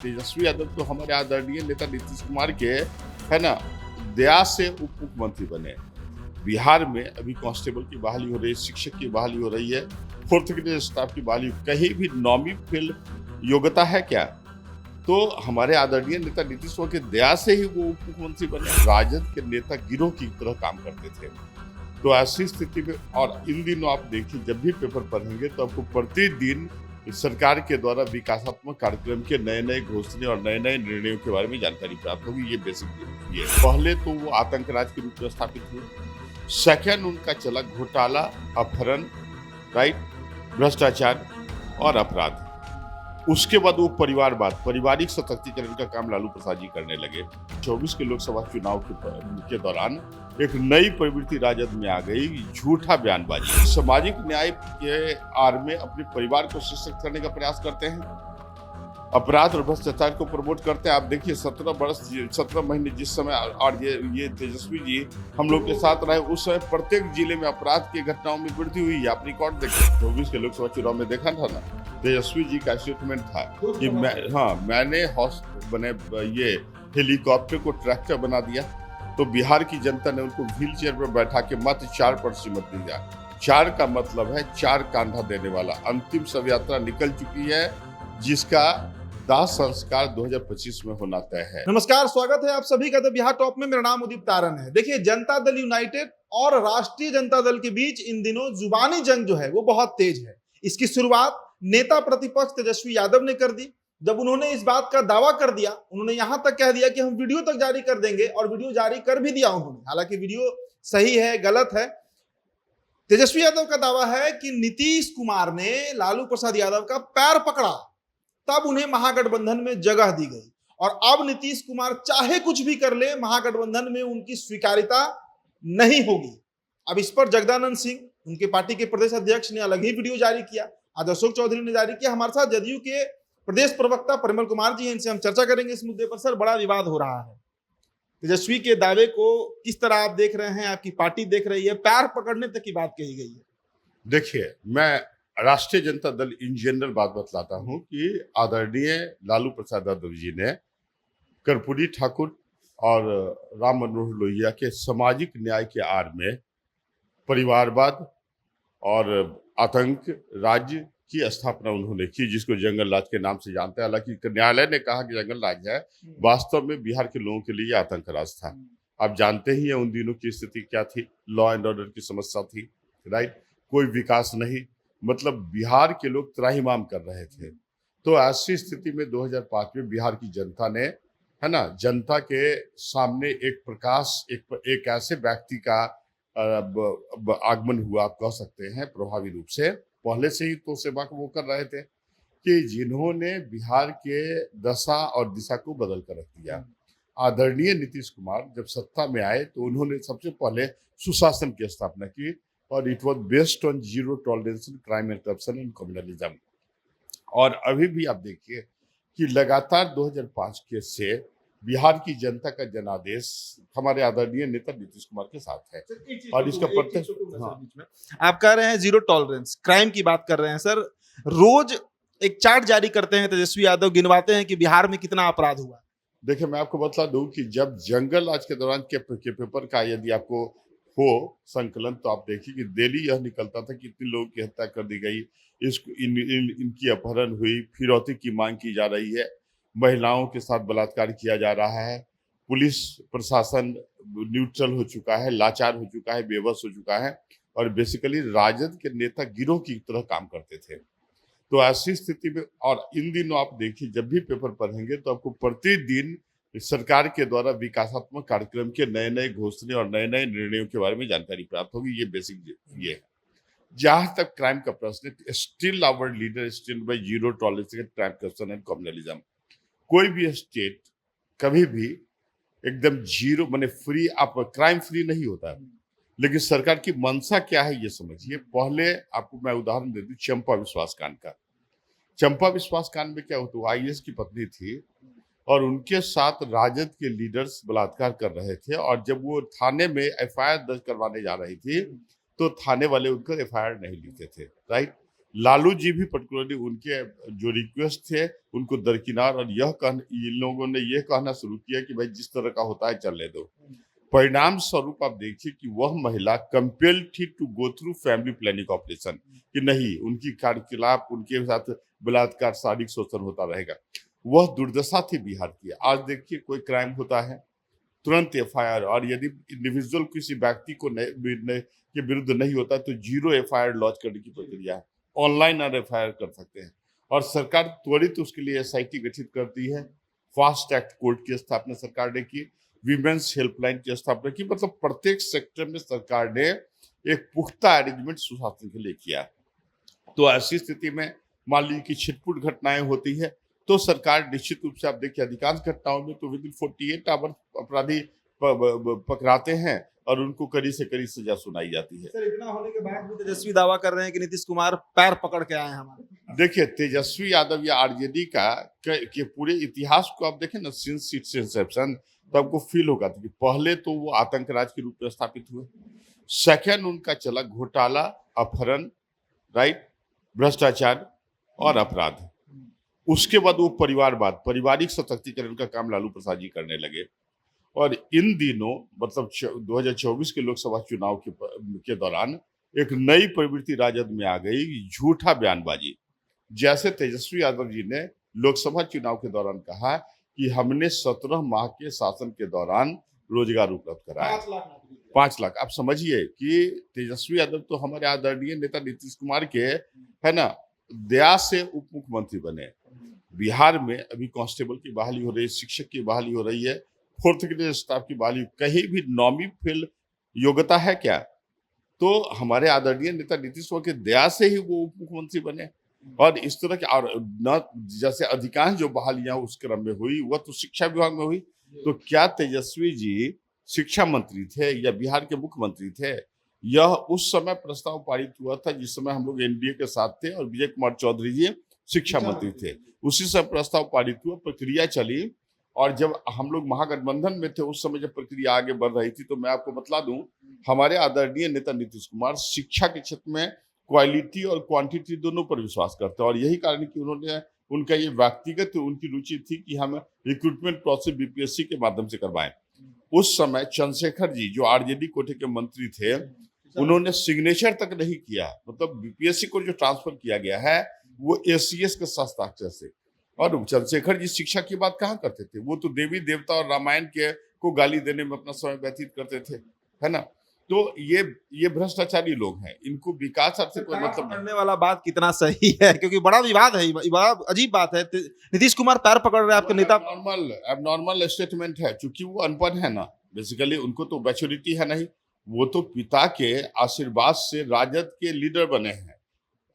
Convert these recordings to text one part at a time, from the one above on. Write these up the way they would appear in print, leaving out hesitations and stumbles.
तेजस्वी यादव तो हमारे आदरणीय नेता नीतीश कुमार के है ना दया से उप मुख्यमंत्री बने। बिहार में अभी कांस्टेबल की बहाली हो रही है, शिक्षक की बहाली हो रही है, फोर्थ ग्रेड स्टाफ की बहाली, कहीं भी नौवीं फेल योग्यता है क्या? तो हमारे आदरणीय नेता नीतीश कुमार की दया से ही वो उप मुख्यमंत्री बने। राजद के नेता गिरोह की तरह काम करते थे। तो ऐसी स्थिति में और इन दिनों आप देखिए, जब भी पेपर पढ़ेंगे तो आपको प्रतिदिन सरकार के द्वारा विकासात्मक कार्यक्रम के नए नए घोषणे और नए नए निर्णयों के बारे में जानकारी प्राप्त होगी। ये बेसिक ये पहले तो वो आतंक राज के रूप में स्थापित हुए। सेकंड उनका चला घोटाला, अपहरण, राइट, भ्रष्टाचार और अपराध। उसके बाद वो परिवारवाद, पारिवारिक सशक्तिकरण का काम लालू प्रसाद जी करने लगे। 24 के लोकसभा चुनाव के दौरान एक नई प्रवृत्ति राजद में आ गई, झूठा बयानबाजी। सामाजिक न्याय के आड़ में अपने परिवार को सशक्त करने का प्रयास करते हैं, अपराध और भ्रष्टाचार को प्रमोट करते हैं। आप देखिए 17 महीने जिस समय और ये तेजस्वी जी हम लोग के साथ रहे, उस समय प्रत्येक जिले में अपराध की घटनाओं में वृद्धि हुई है। आप रिकॉर्ड देखिए, 24 के लोकसभा चुनाव में देखा था ना, तेजस्वी जी का स्टेटमेंट था कि मैंने बने ये हेलीकॉप्टर को ट्रैक्टर बना दिया। तो बिहार की जनता ने उनको व्हील चेयर पर बैठा के मात्र 4% मत दिया। 4 का मतलब है 4 कांधा देने वाला। अंतिम शव यात्रा निकल चुकी है, जिसका दाह संस्कार 2025 में होना तय है। नमस्कार, स्वागत है आप सभी का द बिहार टॉप में। मेरा नाम उदित तारन है। देखिए, जनता दल यूनाइटेड और राष्ट्रीय जनता दल के बीच इन दिनों जुबानी जंग जो है वो बहुत तेज है। इसकी शुरुआत नेता प्रतिपक्ष तेजस्वी यादव ने कर दी। जब उन्होंने इस बात का दावा कर दिया, उन्होंने यहां तक कह दिया कि हम वीडियो तक जारी कर देंगे, और वीडियो जारी कर भी दिया उन्होंने। हालांकि वीडियो सही है गलत है, तेजस्वी यादव का दावा है कि नीतीश कुमार ने लालू प्रसाद यादव का पैर पकड़ा, तब उन्हें महागठबंधन में जगह दी गई। और अब नीतीश कुमार चाहे कुछ भी कर ले, महागठबंधन में उनकी स्वीकार्यता नहीं होगी। अब इस पर जगदानंद सिंह, उनके पार्टी के प्रदेश अध्यक्ष, ने अलग ही वीडियो जारी किया। आज अशोक चौधरी ने जारी किया। हमारे साथ जदयू के प्रदेश प्रवक्ता परिमल कुमार जी हैं, इनसे हम चर्चा करेंगे इस मुद्दे पर। सर, बड़ा विवाद हो रहा है, तेजस्वी के दावे को किस तरह आप देख रहे हैं, आपकी पार्टी देख रही है? पैर पकड़ने तक की बात कही गई है। देखिए, मैं राष्ट्रीय जनता दल इन जनरल बात बतलाता हूं कि आदरणीय लालू प्रसाद यादव जी ने कर्पूरी ठाकुर और राम मनोहर लोहिया के सामाजिक न्याय के आड़ में परिवारवाद और आतंक राज्य की स्थापना उन्होंने की, जिसको जंगल राज के नाम से जानते हैं। हालांकि न्यायालय ने कहा कि जंगल राज है, वास्तव में बिहार के लोगों के लिए आतंक राज था। आप जानते ही हैं उन दिनों की स्थिति क्या थी, लॉ एंड ऑर्डर की समस्या थी, राइट, कोई विकास नहीं, मतलब बिहार के लोग त्राहिमाम कर रहे थे। तो ऐसी स्थिति में 2005 में बिहार की जनता ने, है ना, जनता के सामने एक प्रकाश, एक ऐसे व्यक्ति का आगमन हुआ, आप कह सकते हैं प्रभावी रूप से। पहले से ही तो सेवा को वो कर रहे थे कि जिन्होंने बिहार के दशा और दिशा को बदल कर रख दिया। आदरणीय नीतीश कुमार जब सत्ता में आए तो उन्होंने सबसे पहले सुशासन की स्थापना की, और it was based on zero tolerance in crime and corruption and communalism. और अभी भी आप देखिए कि लगातार 2005 के से बिहार की जनता का जनादेश हमारे आदरणीय नेता नीतीश कुमार के साथ है। और इसका प्रत्यक्ष आप कह रहे हैं जीरो टॉलरेंस, क्राइम की बात कर रहे हैं। सर, रोज एक चार्ट जारी करते हैं तेजस्वी यादव, गिनवाते हैं कि बिहार में कितना अपराध हुआ। देखिए, मैं आपको बता दूं कि जब जंगल राज के दौरान के पेपर का यदि आपको हो संकलन, तो आप देखिए कि डेली यह निकलता था कि इतने लोगों की हत्या कर दी गई, इनकी अपहरण हुई, फिरौती की मांग की जा रही है, महिलाओं के साथ बलात्कार किया जा रहा है, पुलिस प्रशासन न्यूट्रल हो चुका है, लाचार हो चुका है, बेबस हो चुका है, और बेसिकली राजद के नेता गिरोह की तरह काम करते थे। तो ऐसी स्थिति में और इन दिनों आप देखिए, जब भी पेपर पढ़ेंगे तो आपको प्रतिदिन सरकार के द्वारा विकासात्मक कार्यक्रम के नए नए घोषणे और नए नए निर्णयों के बारे में जानकारी प्राप्त होगी। ये बेसिक ये है। जहां तक क्राइम का प्रश्न है, still our leader stand by zero tolerance against crime, corruption and communalism. कोई भी स्टेट कभी भी एकदम जीरो माने फ्री, आप क्राइम फ्री नहीं होता है, लेकिन सरकार की मंशा क्या है ये समझिए। पहले आपको मैं उदाहरण दे दूं चंपा विश्वास कांड का। चंपा विश्वास कांड में क्या होता, आईएएस की पत्नी थी और उनके साथ राजद के लीडर्स बलात्कार कर रहे थे, और जब वो थाने में एफआईआर दर्ज करवाने जा रही थी तो थाने वाले उनको एफआईआर नहीं लिखते थे, राइट। लालू जी भी पर्टिकुलरली उनके जो रिक्वेस्ट थे उनको दरकिनार, और इन लोगों ने यह कहना शुरू किया कि भाई जिस तरह का होता है चलने दो। परिणाम स्वरूप आप देखिए कि वह महिला कंपेल्ड थी to go through family planning operation, कि नहीं उनकी कार्यकलाप, उनके साथ बलात्कार, शारीरिक शोषण होता रहेगा। वह दुर्दशा थी बिहार की। आज देखिए कोई क्राइम होता है तुरंत एफआईआर, और यदि इंडिविजुअल किसी व्यक्ति को के विरुद्ध नहीं होता तो 0 एफआईआर लॉन्च करने की प्रक्रिया है। ऑनलाइन और एफआईआर कर सकते हैं, और सरकार त्वरित उसके लिए एसआईटी गठित करती है। फास्ट ट्रैक कोर्ट की स्थापना सरकार ने की, विमेंस हेल्पलाइन की स्थापना की। मतलब प्रत्येक सेक्टर में सरकार ने एक पुख्ता अरेंजमेंट सुशासन के लिए किया। तो ऐसी स्थिति में मान लीजिए कि छिटपुट घटनाएं होती है तो सरकार निश्चित रूप से, आप देखिए अधिकांश घटनाओं में तो विदिन 48 आवर अपराधी पकड़ाते हैं और उनको कड़ी से कड़ी सजा सुनाई जाती है। सर, इतना होने के बाद भी तेजस्वी दावा कर रहे हैं कि नीतीश कुमार पैर पकड़ के आए हैं हमारे। देखिए तेजस्वी यादव या आरजेडी के पूरे इतिहास को आप देखें ना, सिंस इट्स इंसेप्शन, तो आपको फील होगा कि पहले तो वो आतंक राज के रूप में स्थापित हुए। सेकंड उनका चला घोटाला, अपहरण, राइट, भ्रष्टाचार और अपराध। उसके बाद वो परिवारवाद, पारिवारिक सशक्तिकरण का काम लालू प्रसाद जी करने लगे। और इन दिनों मतलब 2024 के लोकसभा चुनाव के दौरान एक नई प्रवृत्ति राजद में आ गई, झूठा बयानबाजी। जैसे तेजस्वी यादव जी ने लोकसभा चुनाव के दौरान कहा कि हमने 17 माह के शासन के दौरान रोजगार उपलब्ध कराया 5 लाख। आप समझिए कि तेजस्वी यादव तो हमारे आदरणीय नेता नीतीश कुमार के, है ना, दया से उप मुख्यमंत्री बने। बिहार में अभी कांस्टेबल की बहाली हो रही है, शिक्षक की बहाली हो रही है, 4th ग्रेड स्टाफ की बहाली। कहीं भी नॉमी फेल योग्यता है क्या? तो हमारे आदरणीय नेता नीतीश कुमार की दया से ही वो उप मुख्यमंत्री बने। और इस तरह के, और न जैसे अधिकांश जो बहालियां उस क्रम में हुई वह तो शिक्षा विभाग में हुई। तो क्या तेजस्वी जी शिक्षा मंत्री थे या बिहार के मुख्यमंत्री थे? यह उस समय प्रस्ताव पारित हुआ था जिस समय हम लोग एनडीए के साथ थे और विजय कुमार चौधरी जी शिक्षा मंत्री थे। उसी समय प्रस्ताव पारित हुआ, प्रक्रिया चली, और जब हम लोग महागठबंधन में थे उस समय जब प्रक्रिया आगे बढ़ रही थी, तो मैं आपको बतला दूं, हमारे आदरणीय नेता नीतीश कुमार शिक्षा के क्षेत्र में क्वालिटी और क्वांटिटी दोनों पर विश्वास करते हैं। और यही कारण कि उन्होंने, उनका ये व्यक्तिगत उनकी रुचि थी कि हम रिक्रूटमेंट प्रोसेस बीपीएससी के माध्यम से करवाएं। उस समय चंद्रशेखर जी जो आरजेडी कोटे के मंत्री थे, उन्होंने सिग्नेचर तक नहीं किया। मतलब बीपीएससी को जो ट्रांसफर किया गया है वो एसीएस के हस्ताक्षर से। और चंद्रशेखर जी शिक्षा की बात कहाँ करते थे? वो तो देवी देवता और रामायण के को गाली देने में अपना समय व्यतीत करते थे, है ना। तो ये भ्रष्टाचारी लोग हैं, इनको विकास अर्थ से कोई मतलब करने वाला बात कितना सही है, क्योंकि बड़ा विवाद है, बड़ा अजीब बात है। नीतीश कुमार पैर पकड़ रहे हैं आपके नेता। एबनॉर्मल स्टेटमेंट है, क्योंकि वो अनपढ़ है ना, बेसिकली उनको तो मैच्योरिटी है नहीं। वो तो पिता के आशीर्वाद से राजद के लीडर बने हैं।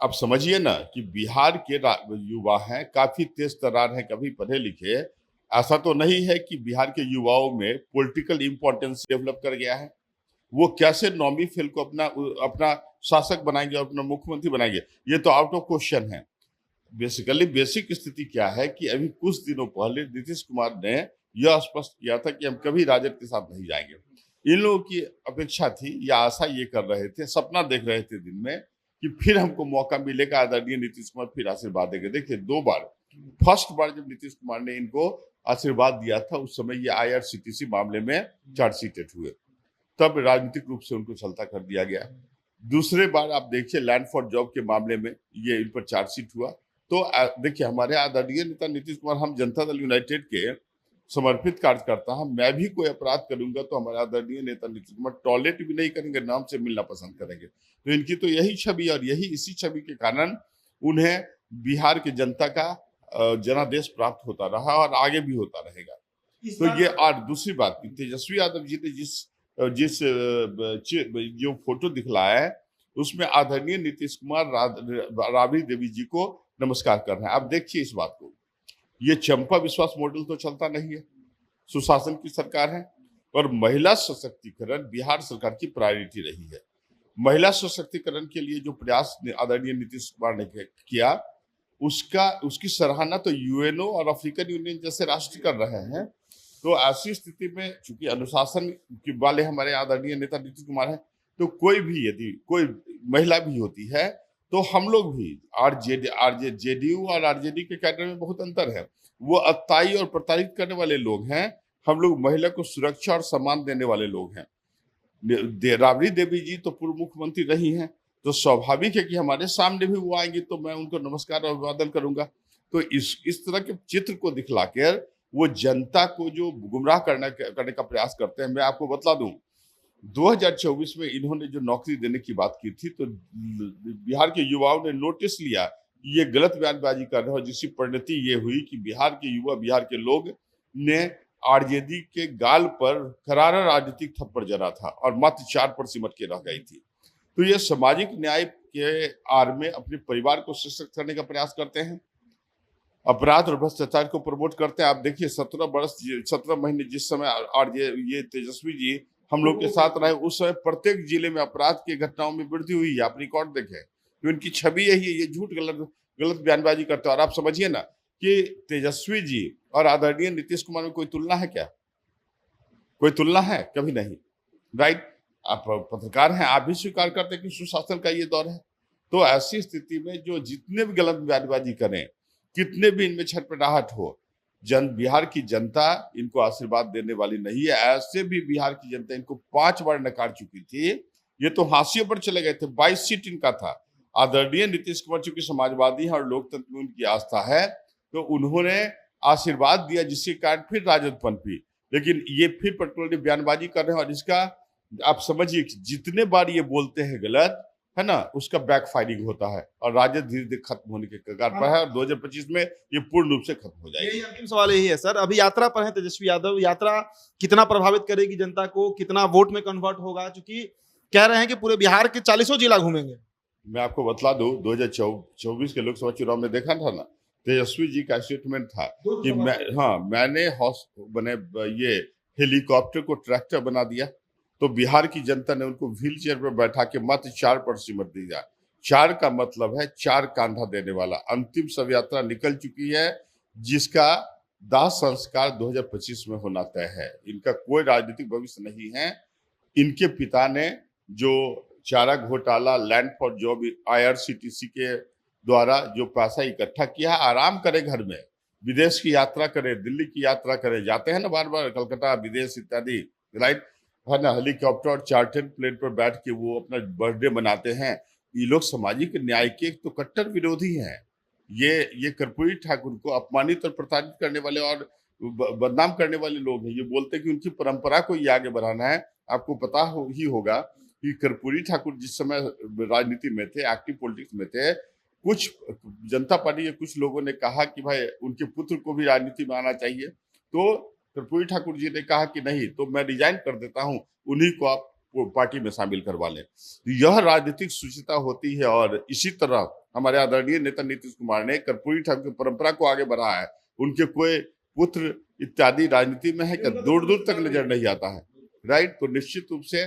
अब समझिए ना कि बिहार के युवा हैं, काफी तेज तर्रार हैं, कभी पढ़े लिखे। ऐसा तो नहीं है कि बिहार के युवाओं में पॉलिटिकल इंपॉर्टेंस डेवलप कर गया है। वो कैसे नॉमी फेल को अपना शासक बनाएंगे और अपना मुख्यमंत्री बनाएंगे, ये तो आउट ऑफ क्वेश्चन है। बेसिकली बेसिक स्थिति क्या है कि अभी कुछ दिनों पहले नीतीश कुमार ने यह स्पष्ट किया था कि हम कभी राजद के साथ नहीं जाएंगे। इन लोगों की अपेक्षा थी या आशा ये कर रहे थे, सपना देख रहे थे दिन में कि फिर हमको मौका मिलेगा, आदरणीय नीतीश कुमार फिर आशीर्वाद देंगे। देखिए 2 बार, फर्स्ट बार जब नीतीश कुमार ने इनको आशीर्वाद दिया था उस समय ये आईआरसीटीसी मामले में चार्जशीटेड हुए, तब राजनीतिक रूप से उनको चलता कर दिया गया। दूसरे बार आप देखिए लैंड फॉर जॉब के मामले में ये इन पर चार्जशीट हुआ। तो देखिए हमारे आदरणीय नेता नीतीश कुमार, हम जनता दल यूनाइटेड के समर्पित कार्यकर्ता हैं। मैं भी कोई अपराध करूंगा तो हमारे आदरणीय नेता नीतीश कुमार टॉयलेट भी नहीं करेंगे, नाम से मिलना पसंद करेंगे। तो इनकी तो यही छवि, और इसी छवि के कारण उन्हें बिहार की जनता का जनादेश प्राप्त होता रहा और आगे भी होता रहेगा। तो ये, और दूसरी बात, तेजस्वी यादव जी ने जिस जो फोटो दिखलाया है उसमें आदरणीय नीतीश कुमार राबड़ी देवी जी को नमस्कार कर रहे हैं। आप देखिए इस बात को, ये चंपा विश्वास मॉडल तो चलता नहीं है। सुशासन की सरकार है और महिला सशक्तिकरण बिहार सरकार की प्रायोरिटी रही है। महिला सशक्तिकरण के लिए जो प्रयास आदरणीय नीतीश कुमार ने किया उसकी सराहना तो यूएनओ और अफ्रीकन यूनियन जैसे राष्ट्र कर रहे हैं। तो ऐसी स्थिति में चूंकि अनुशासन के वाले हमारे आदरणीय नेता नीतीश कुमार हैं, तो कोई भी, यदि कोई महिला भी होती है तो हम लोग भी जेडीयू और आरजेडी के कैडर में बहुत अंतर है। वो अताई और प्रताड़ित करने वाले लोग हैं, हम लोग महिला को सुरक्षा और सम्मान देने वाले लोग हैं। राबड़ी देवी जी तो पूर्व मुख्यमंत्री रही हैं, तो स्वाभाविक है कि हमारे सामने भी वो आएंगे तो मैं उनको नमस्कार और अभिवादन करूंगा। तो इस तरह के चित्र को दिखलाकर वो जनता को जो गुमराह करने का प्रयास करते हैं। मैं आपको बतला दूं, 2024 में इन्होंने जो नौकरी देने की बात की थी, तो बिहार के युवाओं ने नोटिस लिया ये गलत बयानबाजी कर रहे हो, जिसकी परिणति ये हुई कि बिहार के युवा, बिहार के लोग ने आरजेडी के गाल पर करारा राजनीतिक थप्पड़ जरा था और मात्र 4 पर सिमट के रह गई थी। तो ये सामाजिक न्याय के आड़ में अपने परिवार को सशक्त करने का प्रयास करते हैं, अपराध और भ्रष्टाचार को प्रमोट करते हैं। आप देखिए 17 महीने जिस समय और ये तेजस्वी जी हम लोग के साथ रहे, उस समय प्रत्येक जिले में अपराध की घटनाओं में वृद्धि हुई है। आप रिकॉर्ड देखें, तो इनकी छवि यही है, ये झूठ गलत बयानबाजी करते हैं। और आप समझिए ना कि तेजस्वी जी और आदरणीय नीतीश कुमार में कोई तुलना है क्या? कोई तुलना है? कभी नहीं, राइट? आप पत्रकार हैं, आप भी स्वीकार करते हैं कि सुशासन का ये दौर है। तो ऐसी स्थिति में जो जितने भी गलत बयानबाजी करें, कितने भी इनमें छटपटाहट हो, बिहार की जनता इनको आशीर्वाद देने वाली नहीं है। ऐसे भी बिहार की जनता इनको 5 बार नकार चुकी थी। ये तो हाशिए पर चले गए थे, 22 सीट इनका था। आदरणीय नीतीश कुमार चूंकि समाजवादी है और लोकतंत्र में उनकी आस्था है, तो उन्होंने आशीर्वाद दिया, जिसके कारण फिर राजद पनपी। लेकिन ये फिर पर्टिकुलरली बयानबाजी कर रहे हैं और इसका आप समझिए जितने बार ये बोलते हैं गलत, है ना, उसका बैक फायरिंग होता है और राजद धीरे धीरे खत्म होने के कगार पर है और 2025 में ये पूर्ण रूप से खत्म हो जाएगी। यही अंतिम सवाल यही है सर, अभी यात्रा पर है तेजस्वी यादव, यात्रा कितना प्रभावित करेगी जनता को, कितना वोट में कन्वर्ट होगा? क्योंकि कह रहे हैं कि पूरे बिहार के 40 जिला घूमेंगे। मैं आपको बतला दूं, 2024 के लोकसभा चुनाव में देखा था ना, तेजस्वी जी का स्टेटमेंट था कि मैंने ये हेलीकॉप्टर को ट्रैक्टर बना दिया। तो बिहार की जनता ने उनको व्हील चेयर पर बैठा के मात्र 4 पर सिमट दिया। 4 का मतलब है 4 कांधा देने वाला। अंतिम शव यात्रा निकल चुकी है, जिसका दाह संस्कार 2025 में होना तय है। इनका कोई राजनीतिक भविष्य नहीं है। इनके पिता ने जो चारा घोटाला, लैंड फॉर जॉब, IRCTC के द्वारा जो पैसा इकट्ठा किया, आराम करे घर में, विदेश की यात्रा करे, दिल्ली की यात्रा करे, जाते हैं ना बार बार कलकत्ता, विदेश इत्यादि, राइट, है ना, हेलीकॉप्टर और चार्टर्ड प्लेन पर बैठ के वो अपना बर्थडे मनाते हैं। ये लोग सामाजिक न्याय के तो कट्टर विरोधी हैं। ये कर्पूरी ठाकुर को अपमानित और प्रताड़ित करने वाले और बदनाम करने वाले लोग हैं। ये बोलते हैं कि उनकी परंपरा को ये आगे बढ़ाना है। आपको पता ही होगा कि कर्पूरी ठाकुर जिस समय राजनीति में थे, एक्टिव पॉलिटिक्स में थे, कुछ जनता पार्टी के कुछ लोगों ने कहा कि भाई उनके पुत्र को भी राजनीति में आना चाहिए। तो कर्पूरी ठाकुर जी ने कहा कि नहीं, तो मैं रिजाइन कर देता हूं, उन्हीं को आप पार्टी में शामिल करवा लें। तो यह राजनीतिक सुचिता होती है। और इसी तरह हमारे आदरणीय नेता नीतीश कुमार ने कर्पूरी ठाकुर की परंपरा को आगे बढ़ाया है। उनके कोई पुत्र इत्यादि राजनीति में है क्या? दूर दूर तक नजर नहीं आता है, राइट। तो निश्चित रूप से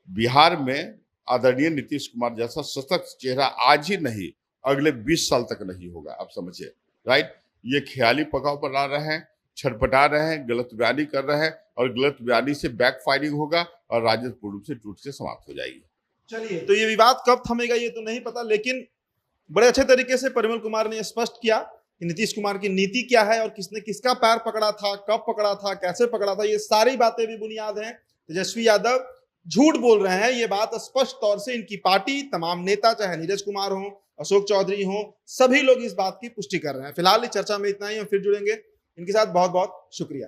बिहार में आदरणीय नीतीश कुमार जैसा सशक्त चेहरा आज ही नहीं, अगले 20 साल तक नहीं होगा। आप समझिए, राइट। ये ख्याली पकाव पर ला रहे हैं, छटपटा रहे हैं, गलत बयानी कर रहे हैं और गलत बयानी से बैक फायरिंग होगा और राजद पूर्ण रूप से टूट से समाप्त हो जाएगी। चलिए, तो ये विवाद कब थमेगा ये तो नहीं पता, लेकिन बड़े अच्छे तरीके से परिमल कुमार ने स्पष्ट किया कि नीतीश कुमार की नीति क्या है और किसने किसका पैर पकड़ा था, कब पकड़ा था, कैसे पकड़ा था। ये सारी बातें भी बुनियाद हैं। तेजस्वी यादव झूठ बोल रहे हैं, ये बात स्पष्ट तौर से इनकी पार्टी, तमाम नेता, चाहे नीरज कुमार हो, अशोक चौधरी हो, सभी लोग इस बात की पुष्टि कर रहे हैं। फिलहाल इस चर्चा में इतना ही, हम फिर जुड़ेंगे। इनके साथ बहुत बहुत शुक्रिया।